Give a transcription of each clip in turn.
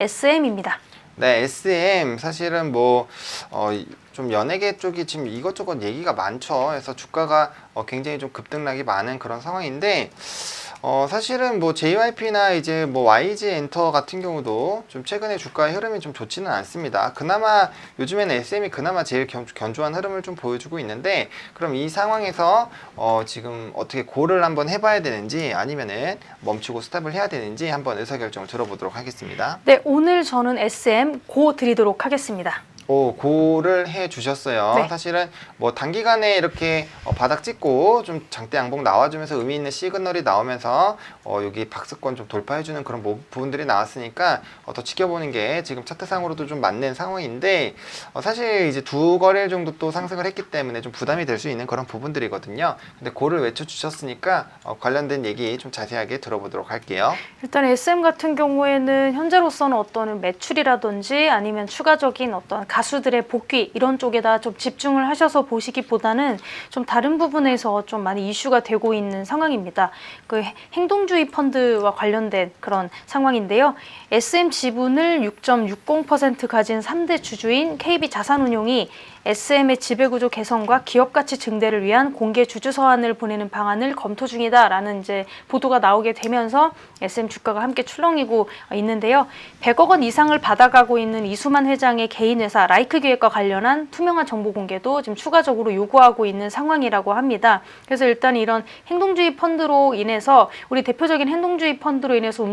SM입니다. 네, SM 사실은 좀 연예계 쪽이 지금 이것저것 얘기가 많죠. 그래서 주가가 굉장히 좀 급등락이 많은 그런 상황인데 사실은 JYP나 이제 YG 엔터 같은 경우도 좀 최근에 주가의 흐름이 좀 좋지는 않습니다. 그나마 요즘에는 SM이 그나마 제일 견조한 흐름을 좀 보여주고 있는데, 그럼 이 상황에서 지금 어떻게 고를 한번 해봐야 되는지 아니면은 멈추고 스탑을 해야 되는지 한번 의사결정을 들어보도록 하겠습니다. 네, 오늘 저는 SM 고 드리도록 하겠습니다. 고를 해 주셨어요. 네. 사실은 단기간에 이렇게 바닥 찍고 좀 장대 양봉 나와주면서 의미 있는 시그널이 나오면서 여기 박스권 좀 돌파해주는 그런 부분들이 나왔으니까 더 지켜보는 게 지금 차트상으로도 좀 맞는 상황인데, 사실 이제 두 거래일 정도 또 상승을 했기 때문에 좀 부담이 될 수 있는 그런 부분들이거든요. 근데 고를 외쳐주셨으니까 관련된 얘기 좀 자세하게 들어보도록 할게요. 일단 SM 같은 경우에는 현재로서는 어떤 매출이라든지 아니면 추가적인 어떤 가수들의 복귀 이런 쪽에다 좀 집중을 하셔서 보시기보다는 좀 다른 부분에서 좀 많이 이슈가 되고 있는 상황입니다. 그 행동주의 펀드와 관련된 그런 상황인데요. SM 지분을 6.60% 가진 3대 주주인 KB자산운용이 SM의 지배구조 개선과 기업가치 증대를 위한 공개 주주 서한을 보내는 방안을 검토 중이다라는 이제 보도가 나오게 되면서 SM 주가가 함께 출렁이고 있는데요. 100억 원 이상을 받아가고 있는 이수만 회장의 개인 회사 라이크기획과 관련한 투명한 정보 공개도 지금 추가적으로 요구하고 있는 상황이라고 합니다. 그래서 일단 이런 행동주의 펀드로 인해서 우리 대표적인 행동주의 펀드로 인해서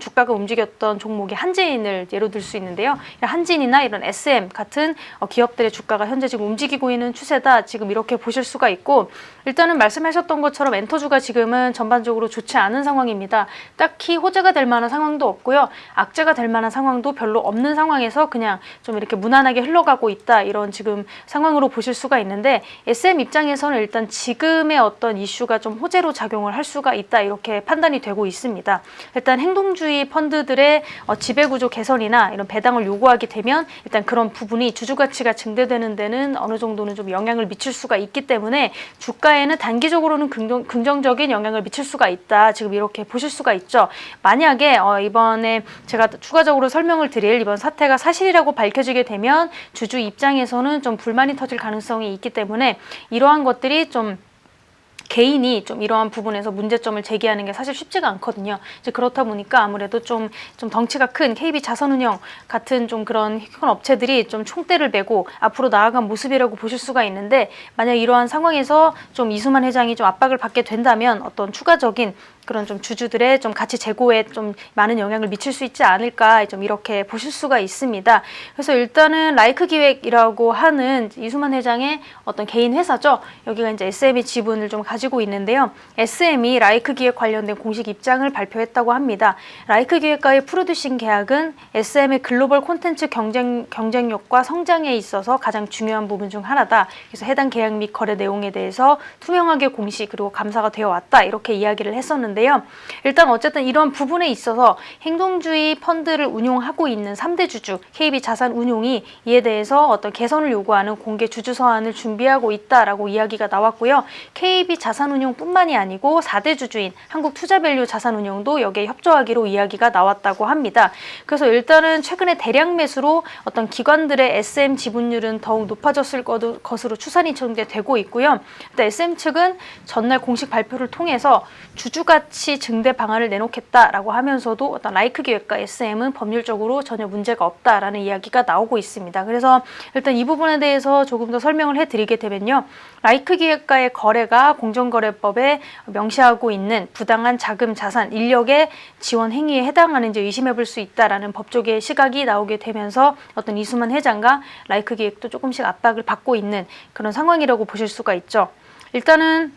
주가가 움직였던 종목이 한진을 예로 들 수 있는데요. 한진이나 이런 SM 같은 기업들의 주가가 현재 지금 움직이고 있는 추세다. 지금 이렇게 보실 수가 있고, 일단은 말씀하셨던 것처럼 엔터주가 지금은 전반적으로 좋지 않은 상황입니다. 딱히 호재가 될 만한 상황도 없고요. 악재가 될 만한 상황도 별로 없는 상황에서 그냥 좀 이렇게 무난하게 흘러가고 있다. 이런 지금 상황으로 보실 수가 있는데, SM 입장에서는 일단 지금의 어떤 이슈가 좀 호재로 작용을 할 수가 있다. 이렇게 판단이 되고 있습니다. 일단 행동주의 펀드들의 지배구조 개선이나 이런 배당을 요구하게 되면 일단 그런 부분이 주주가치가 증대되는 데는 어느 정도는 좀 영향을 미칠 수가 있기 때문에 주가에는 단기적으로는 긍정적인 영향을 미칠 수가 있다. 지금 이렇게 보실 수가 있죠. 만약에 이번에 제가 추가적으로 설명을 드릴 이번 사태가 사실이라고 밝혀지게 되면 주주 입장에서는 좀 불만이 터질 가능성이 있기 때문에 이러한 것들이 좀 개인이 좀 이러한 부분에서 문제점을 제기하는 게 사실 쉽지가 않거든요. 이제 그렇다 보니까 아무래도 좀 덩치가 큰 KB자산운용 같은 좀 그런 큰 업체들이 좀 총대를 메고 앞으로 나아간 모습이라고 보실 수가 있는데, 만약 이러한 상황에서 좀 이수만 회장이 좀 압박을 받게 된다면 어떤 추가적인 그런 좀 주주들의 좀 가치 제고에 좀 많은 영향을 미칠 수 있지 않을까, 좀 이렇게 보실 수가 있습니다. 그래서 일단은 라이크 기획이라고 하는 이수만 회장의 어떤 개인 회사죠. 여기가 이제 SM의 지분을 좀 가지고 있는데요. SM이 라이크 기획 관련된 공식 입장을 발표했다고 합니다. 라이크 기획과의 프로듀싱 계약은 SM의 글로벌 콘텐츠 경쟁력과 성장에 있어서 가장 중요한 부분 중 하나다. 그래서 해당 계약 및 거래 내용에 대해서 투명하게 공시 그리고 감사가 되어 왔다. 이렇게 이야기를 했었는데, 일단 어쨌든 이런 부분에 있어서 행동주의 펀드를 운용하고 있는 3대 주주 KB자산운용이 이에 대해서 어떤 개선을 요구하는 공개 주주 서한을 준비하고 있다라고 이야기가 나왔고요. KB자산운용뿐만이 아니고 4대 주주인 한국투자밸류 자산운용도 여기에 협조하기로 이야기가 나왔다고 합니다. 그래서 일단은 최근에 대량 매수로 어떤 기관들의 SM 지분율은 더욱 높아졌을 것으로 추산이 되고 있고요. SM 측은 전날 공식 발표를 통해서 주주가치 증대 방안을 내놓겠다라고 하면서도 어떤 라이크 기획과 SM은 법률적으로 전혀 문제가 없다라는 이야기가 나오고 있습니다. 그래서 일단 이 부분에 대해서 조금 더 설명을 해드리게 되면요. 라이크 기획과의 거래가 공정거래법에 명시하고 있는 부당한 자금, 자산, 인력의 지원 행위에 해당하는지 의심해 볼 수 있다라는 법조계의 시각이 나오게 되면서 어떤 이수만 회장과 라이크 기획도 조금씩 압박을 받고 있는 그런 상황이라고 보실 수가 있죠. 일단은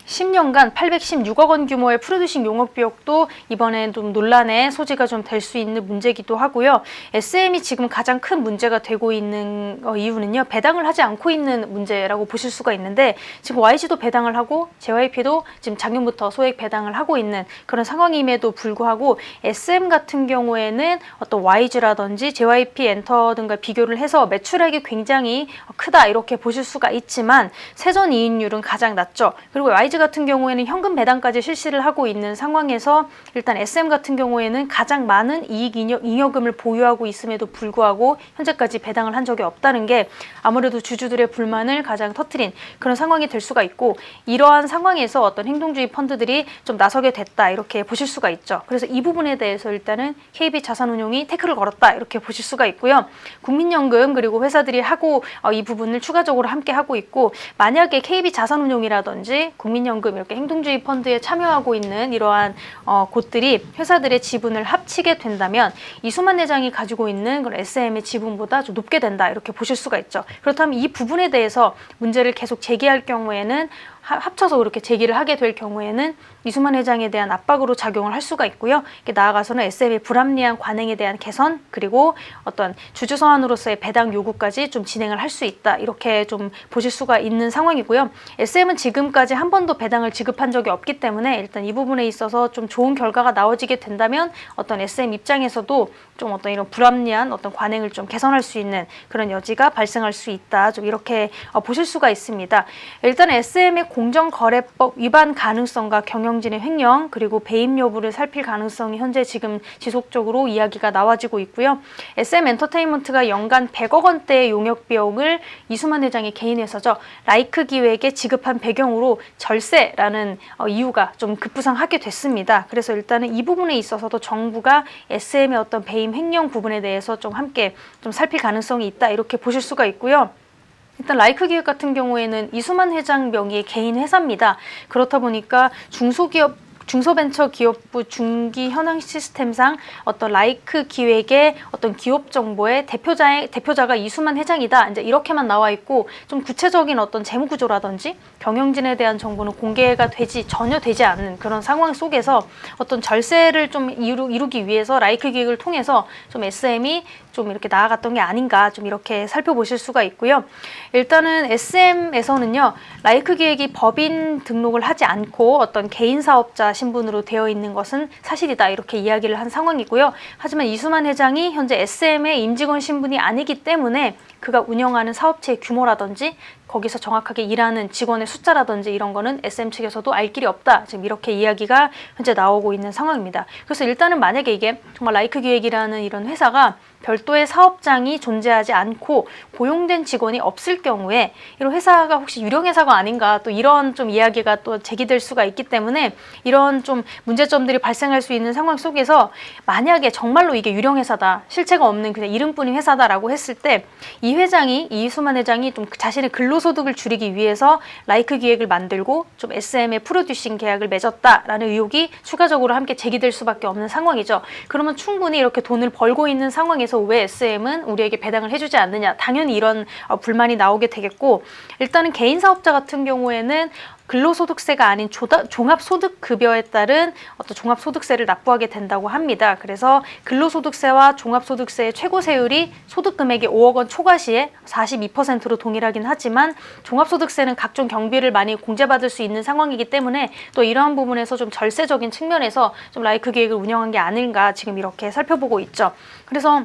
10년간 816억 원 규모의 프로듀싱 용역 비용도 이번에 좀 논란의 소지가 좀 될 수 있는 문제이기도 하고요. SM이 지금 가장 큰 문제가 되고 있는 이유는요. 배당을 하지 않고 있는 문제라고 보실 수가 있는데, 지금 YG도 배당을 하고 JYP도 지금 작년부터 소액 배당을 하고 있는 그런 상황임에도 불구하고 SM 같은 경우에는 어떤 YG라든지 JYP 엔터 등과 비교를 해서 매출액이 굉장히 크다 이렇게 보실 수가 있지만 세전 이익률은 가장 낮죠. 그리고 YG 라이즈 같은 경우에는 현금 배당까지 실시를 하고 있는 상황에서 일단 SM 같은 경우에는 가장 많은 이익 잉여금을 보유하고 있음에도 불구하고 현재까지 배당을 한 적이 없다는 게 아무래도 주주들의 불만을 가장 터뜨린 그런 상황이 될 수가 있고, 이러한 상황에서 어떤 행동주의 펀드들이 좀 나서게 됐다 이렇게 보실 수가 있죠. 그래서 이 부분에 대해서 일단은 KB자산운용이 태클을 걸었다 이렇게 보실 수가 있고요. 국민연금 그리고 회사들이 하고 이 부분을 추가적으로 함께 하고 있고, 만약에 KB자산운용이라든지 국민연금 이렇게 행동주의 펀드에 참여하고 있는 이러한 곳들이 회사들의 지분을 합치게 된다면 이수만 회장이 가지고 있는 그런 SM의 지분보다 좀 높게 된다 이렇게 보실 수가 있죠. 그렇다면 이 부분에 대해서 문제를 계속 제기할 경우에는 합쳐서 그렇게 제기를 하게 될 경우에는 이수만 회장에 대한 압박으로 작용을 할 수가 있고요. 나아가서는 SM의 불합리한 관행에 대한 개선, 그리고 어떤 주주 서한으로서의 배당 요구까지 좀 진행을 할 수 있다 이렇게 좀 보실 수가 있는 상황이고요. SM은 지금까지 한 번도 배당을 지급한 적이 없기 때문에 일단 이 부분에 있어서 좀 좋은 결과가 나오지게 된다면 어떤 SM 입장에서도 좀 어떤 이런 불합리한 어떤 관행을 좀 개선할 수 있는 그런 여지가 발생할 수 있다, 좀 이렇게 보실 수가 있습니다. 일단 SM의 공정거래법 위반 가능성과 경영진의 횡령 그리고 배임 여부를 살필 가능성이 현재 지금 지속적으로 이야기가 나와지고 있고요. SM 엔터테인먼트가 연간 100억 원대의 용역 비용을 이수만 회장의 개인 회사죠, 라이크 기획에 지급한 배경으로 절세라는 이유가 좀 급부상하게 됐습니다. 그래서 일단은 이 부분에 있어서도 정부가 SM의 어떤 배임 횡령 부분에 대해서 좀 함께 좀 살필 가능성이 있다 이렇게 보실 수가 있고요. 일단 라이크 기획 같은 경우에는 이수만 회장 명의의 개인 회사입니다. 그렇다 보니까 중소벤처기업부 중기 현황 시스템상 어떤 라이크 기획의 어떤 기업 정보의 대표자가 이수만 회장이다 이제 이렇게만 나와 있고, 좀 구체적인 어떤 재무 구조라든지 경영진에 대한 정보는 공개가 전혀 되지 않는 그런 상황 속에서 어떤 절세를 좀 이루기 위해서 라이크 기획을 통해서 좀 SM이 좀 이렇게 나아갔던 게 아닌가 좀 이렇게 살펴보실 수가 있고요. 일단은 SM에서는요, 라이크 기획이 법인 등록을 하지 않고 어떤 개인 사업자 신분으로 되어 있는 것은 사실이다 이렇게 이야기를 한 상황이고요. 하지만 이수만 회장이 현재 SM의 임직원 신분이 아니기 때문에 그가 운영하는 사업체의 규모라든지 거기서 정확하게 일하는 직원의 숫자라든지 이런 거는 SM 측에서도 알 길이 없다, 지금 이렇게 이야기가 현재 나오고 있는 상황입니다. 그래서 일단은 만약에 이게 정말 라이크 기획이라는 이런 회사가 별도의 사업장이 존재하지 않고 고용된 직원이 없을 경우에 이런 회사가 혹시 유령회사가 아닌가, 또 이런 좀 이야기가 또 제기될 수가 있기 때문에 이런 좀 문제점들이 발생할 수 있는 상황 속에서 만약에 정말로 이게 유령회사다, 실체가 없는 그냥 이름뿐인 회사다라고 했을 때 이 회장이, 이수만 회장이 좀 자신의 근로소득을 줄이기 위해서 라이크 기획을 만들고 좀 SM의 프로듀싱 계약을 맺었다라는 의혹이 추가적으로 함께 제기될 수밖에 없는 상황이죠. 그러면 충분히 이렇게 돈을 벌고 있는 상황에서 왜 SM은 우리에게 배당을 해주지 않느냐, 당연히 이런 불만이 나오게 되겠고, 일단은 개인 사업자 같은 경우에는 근로소득세가 아닌 종합소득급여에 따른 어떤 종합소득세를 납부하게 된다고 합니다. 그래서 근로소득세와 종합소득세의 최고세율이 소득금액의 5억 원 초과 시에 42%로 동일하긴 하지만 종합소득세는 각종 경비를 많이 공제받을 수 있는 상황이기 때문에 또 이러한 부분에서 좀 절세적인 측면에서 좀 라이크 기획을 운영한 게 아닌가 지금 이렇게 살펴보고 있죠. 그래서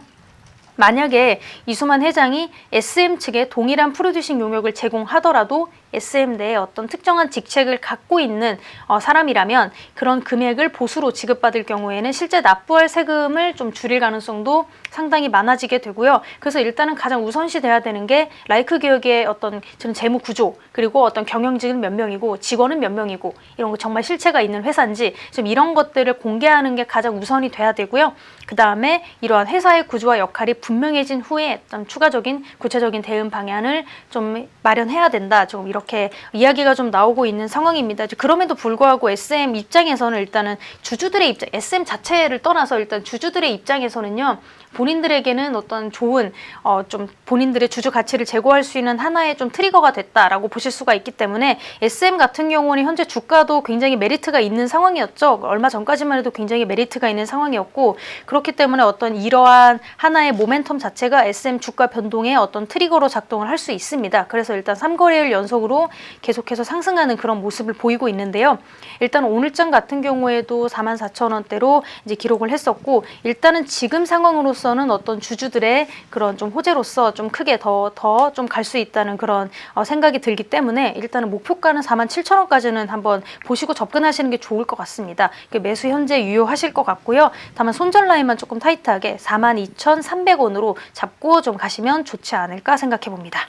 만약에 이수만 회장이 SM 측에 동일한 프로듀싱 용역을 제공하더라도 SM 내에 어떤 특정한 직책을 갖고 있는 사람이라면 그런 금액을 보수로 지급받을 경우에는 실제 납부할 세금을 좀 줄일 가능성도 상당히 많아지게 되고요. 그래서 일단은 가장 우선시 돼야 되는 게 라이크 기획의 어떤 재무 구조, 그리고 어떤 경영진은 몇 명이고 직원은 몇 명이고 이런 거 정말 실체가 있는 회사인지 좀 이런 것들을 공개하는 게 가장 우선이 돼야 되고요. 그 다음에 이러한 회사의 구조와 역할이 분명해진 후에 좀 추가적인 구체적인 대응 방안을 좀 마련해야 된다. 좀 이렇게 이야기가 좀 나오고 있는 상황입니다. 그럼에도 불구하고 SM 입장에서는 일단은 주주들의 입장, SM 자체를 떠나서 일단 주주들의 입장에서는요, 본인들에게는 어떤 좋은 좀 본인들의 주주 가치를 제고할 수 있는 하나의 좀 트리거가 됐다라고 보실 수가 있기 때문에 SM 같은 경우는 현재 주가도 굉장히 메리트가 있는 상황이었죠. 얼마 전까지만 해도 굉장히 메리트가 있는 상황이었고, 그렇기 때문에 어떤 이러한 하나의 모멘텀 자체가 SM 주가 변동의 어떤 트리거로 작동을 할 수 있습니다. 그래서 일단 3거래일 연속으로 계속해서 상승하는 그런 모습을 보이고 있는데요. 일단 오늘장 같은 경우에도 44,000원대로 이제 기록을 했었고, 일단은 지금 상황으로서는 어떤 주주들의 그런 좀 호재로서 좀 크게 더 좀 갈 수 있다는 그런 생각이 들기 때문에 일단은 목표가는 47,000원까지는 한번 보시고 접근하시는 게 좋을 것 같습니다. 매수 현재 유효하실 것 같고요. 다만 손절 라인만 조금 타이트하게 42,300원으로 잡고 좀 가시면 좋지 않을까 생각해 봅니다.